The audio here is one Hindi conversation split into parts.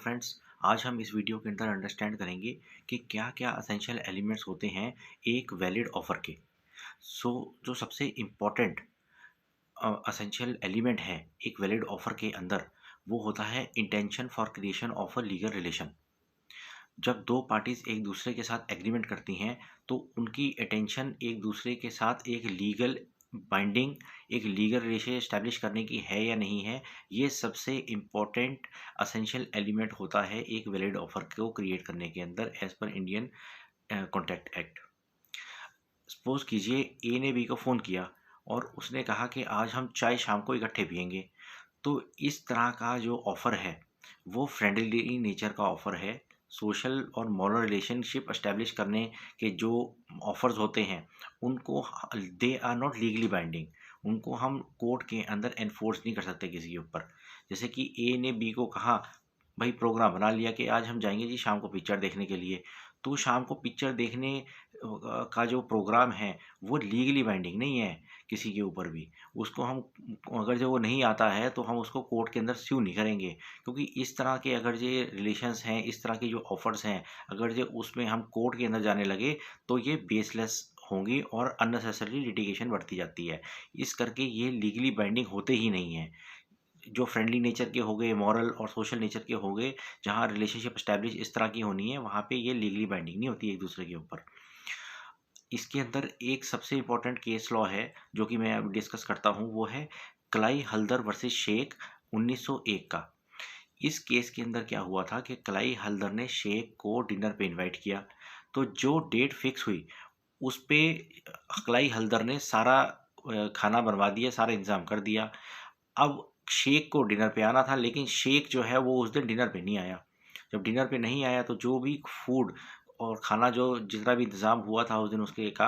फ्रेंड्स, आज हम इस वीडियो के अंदर अंडरस्टैंड करेंगे कि क्या क्या असेंशियल एलिमेंट्स होते हैं एक वैलिड ऑफर के। जो सबसे इम्पोर्टेंट असेंशियल एलिमेंट है एक वैलिड ऑफर के अंदर, वो होता है intention for creation of a legal relation. जब दो पार्टीज एक दूसरे के साथ एग्रीमेंट करती हैं तो उनकी अटेंशन एक दूसरे के साथ एक लीगल बाइंडिंग, एक लीगल रिलेशन एस्टैब्लिश करने की है या नहीं है। ये सबसे इम्पोर्टेंट असेंशियल एलिमेंट होता है एक वैलिड ऑफर को क्रिएट करने के अंदर as per Indian contract act. Suppose कीजिए ए ने बी को फ़ोन किया और उसने कहा कि आज हम चाय शाम को इकट्ठे पियेंगे। तो इस तरह का जो ऑफ़र है वो फ्रेंडली नेचर का ऑफ़र है। सोशल और मॉरल रिलेशनशिप एस्टैब्लिश करने के जो ऑफ़र्स होते हैं उनको they are not legally binding. उनको हम कोर्ट के अंदर एनफोर्स नहीं कर सकते किसी के ऊपर। जैसे कि ए ने बी को कहा, भाई प्रोग्राम बना लिया कि आज हम जाएंगे जी शाम को पिक्चर देखने के लिए। तो शाम को पिक्चर देखने का जो प्रोग्राम है वो लीगली बाइंडिंग नहीं है किसी के ऊपर भी। उसको हम, अगर जो वो नहीं आता है तो हम उसको कोर्ट के अंदर स्यू नहीं करेंगे, क्योंकि इस तरह के अगर ये रिलेशंस हैं, इस तरह के जो ऑफर्स हैं, अगर जो उसमें हम कोर्ट के अंदर जाने लगे तो ये बेसलेस होंगी और अननेसेसरी लिटिगेशन बढ़ती जाती है। इस करके ये लीगली बाइंडिंग होते ही नहीं है। जो फ्रेंडली नेचर के हो गए, मॉरल और सोशल नेचर के हो गए, जहाँ रिलेशनशिप एस्टैब्लिश इस तरह की होनी है, वहाँ पे ये लीगली बाइंडिंग नहीं होती एक दूसरे के ऊपर। इसके अंदर एक सबसे इम्पोर्टेंट केस लॉ है जो कि मैं अब डिस्कस करता हूँ, वो है क्लाई हल्दर वर्सेस शेख 1901 का। इस केस के अंदर क्या हुआ था कि क्लाई हल्दर ने शेख को डिनर पे इनवाइट किया। तो जो डेट फिक्स हुई उस पे क्लाई हल्दर ने सारा खाना बनवा दिया, सारा इंतजाम कर दिया। अब शेख को डिनर पे आना था, लेकिन शेख जो है वो उस दिन डिनर पे नहीं आया। जब डिनर पे नहीं आया तो जो भी फूड और खाना, जो जितना भी इंतज़ाम हुआ था उस दिन उसके का,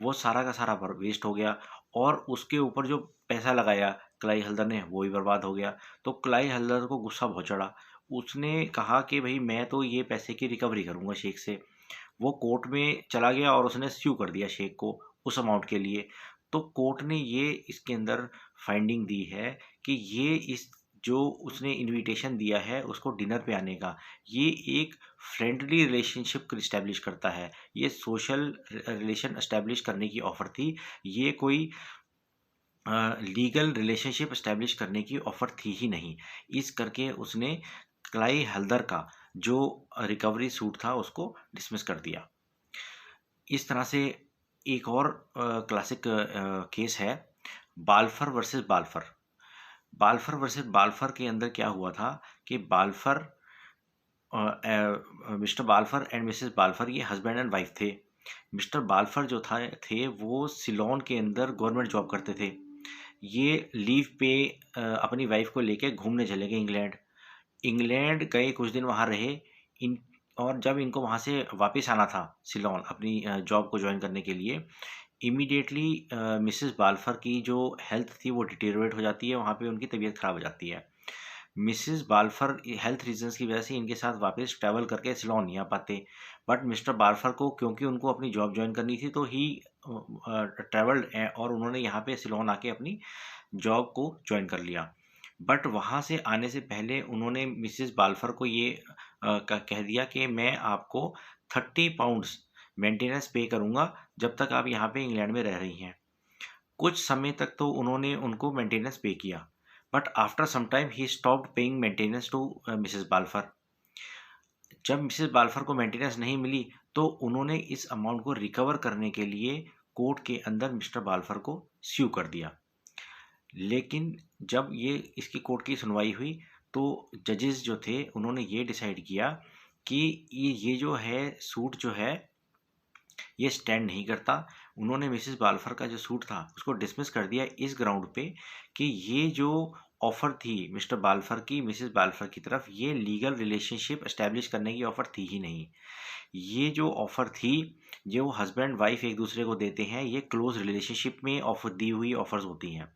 वो सारा का सारा वेस्ट हो गया। और उसके ऊपर जो पैसा लगाया क्लाई हल्दर ने वो भी बर्बाद हो गया। तो क्लाई हल्दर को गुस्सा बहुत चढ़ा। उसने कहा कि भाई मैं तो ये पैसे की रिकवरी करूँगा शेख से। वो कोर्ट में चला गया और उसने स्यू कर दिया शेख को उस अमाउंट के लिए। तो कोर्ट ने ये इसके अंदर फाइंडिंग दी है कि ये इस जो उसने इनविटेशन दिया है उसको डिनर पे आने का, ये एक फ्रेंडली रिलेशनशिप इस्टेब्लिश करता है। ये सोशल रिलेशन एस्टेब्लिश करने की ऑफर थी। ये कोई लीगल रिलेशनशिप एस्टेब्लिश करने की ऑफर थी ही नहीं। इस करके उसने क्लाई हल्दर का जो रिकवरी सूट था उसको डिसमिस कर दिया। इस तरह से एक और क्लासिक केस है बाल्फर वर्सेस बाल्फर। बाल्फर वर्सेस बाल्फर के अंदर क्या हुआ था कि मिस्टर बाल्फर एंड मिसेस बाल्फर ये हस्बैंड एंड वाइफ थे। मिस्टर बाल्फर जो था थे वो सिलोन के अंदर गवर्नमेंट जॉब करते थे। ये लीव पे अपनी वाइफ को लेके घूमने चले गए इंग्लैंड। इंग्लैंड गए, कुछ दिन वहाँ रहे। इन और जब इनको वहाँ से वापस आना था सिलोन अपनी जॉब को ज्वाइन करने के लिए, इमीडिएटली मिसेस बाल्फर की जो हेल्थ थी वो डिटेरियोरेट हो जाती है, वहाँ पे उनकी तबीयत ख़राब हो जाती है। मिसेस बाल्फर हेल्थ रीजंस की वजह से इनके साथ वापस ट्रैवल करके सिलोन नहीं आ पाते। बट मिस्टर बाल्फर को, क्योंकि उनको अपनी जॉब ज्वाइन करनी थी, तो ही ट्रैवल्ड और उन्होंने यहाँ पे सिलोन आके अपनी जॉब को ज्वाइन कर लिया। बट वहाँ से आने से पहले उन्होंने मिसेस बाल्फर को ये कह दिया कि मैं आपको 30 पाउंड्स मेंटेनेंस पे करूँगा जब तक आप यहाँ पे इंग्लैंड में रह रही हैं। कुछ समय तक तो उन्होंने उनको मेंटेनेंस पे किया, but after some time he stopped paying maintenance to Mrs Balfour. जब मिसेस बाल्फर को मेंटेनेंस नहीं मिली तो उन्होंने इस अमाउंट को रिकवर करने के लिए कोर्ट के अंदर मिस्टर बाल्फर को स्यू कर दिया। लेकिन जब ये इसकी कोर्ट की सुनवाई हुई तो जजेस जो थे उन्होंने ये डिसाइड किया कि ये जो है सूट जो है ये स्टैंड नहीं करता। उन्होंने मिसेस बाल्फर का जो सूट था उसको डिसमिस कर दिया इस ग्राउंड पे कि ये जो ऑफ़र थी मिस्टर बाल्फर की मिसेस बाल्फर की तरफ, ये लीगल रिलेशनशिप एस्टैब्लिश करने की ऑफ़र थी ही नहीं। ये जो ऑफ़र थी, जो हस्बैंड वाइफ एक दूसरे को देते हैं, ये क्लोज रिलेशनशिप में ऑफ़र दी हुई ऑफ़र्स होती हैं।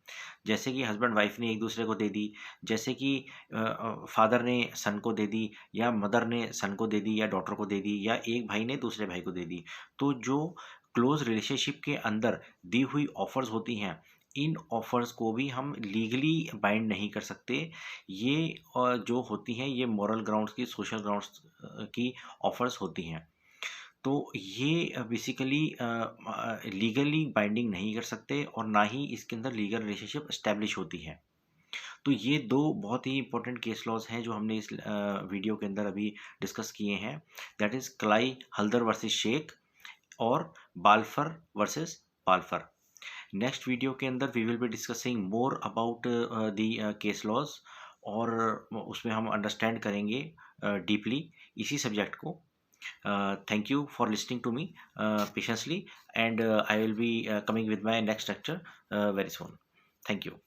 जैसे कि हस्बैंड वाइफ ने एक दूसरे को दे दी, जैसे कि फादर ने सन को दे दी, या मदर ने सन को दे दी, या डॉटर को दे दी, या एक भाई ने दूसरे भाई को दे दी। तो जो क्लोज रिलेशनशिप के अंदर दी हुई ऑफ़र्स होती हैं, इन ऑफर्स को भी हम लीगली बाइंड नहीं कर सकते। ये जो होती हैं ये मॉरल ग्राउंड्स की, सोशल ग्राउंड्स की ऑफर्स होती हैं। तो ये बेसिकली लीगली बाइंडिंग नहीं कर सकते और ना ही इसके अंदर लीगल रिलेशनशिप एस्टेब्लिश होती है। तो ये दो बहुत ही इंपॉर्टेंट केस लॉज हैं जो हमने इस वीडियो के अंदर अभी डिस्कस किए हैं। दैट इज क्लाई हल्दर वर्सेस शेख और Balfour versus Balfour. Next video के अंदर we will be discussing more about the case laws, और उसमें हम अंडरस्टैंड करेंगे डीपली इसी सब्जेक्ट को। Thank you for listening to me patiently, and I will be coming with my next lecture very soon. Thank you.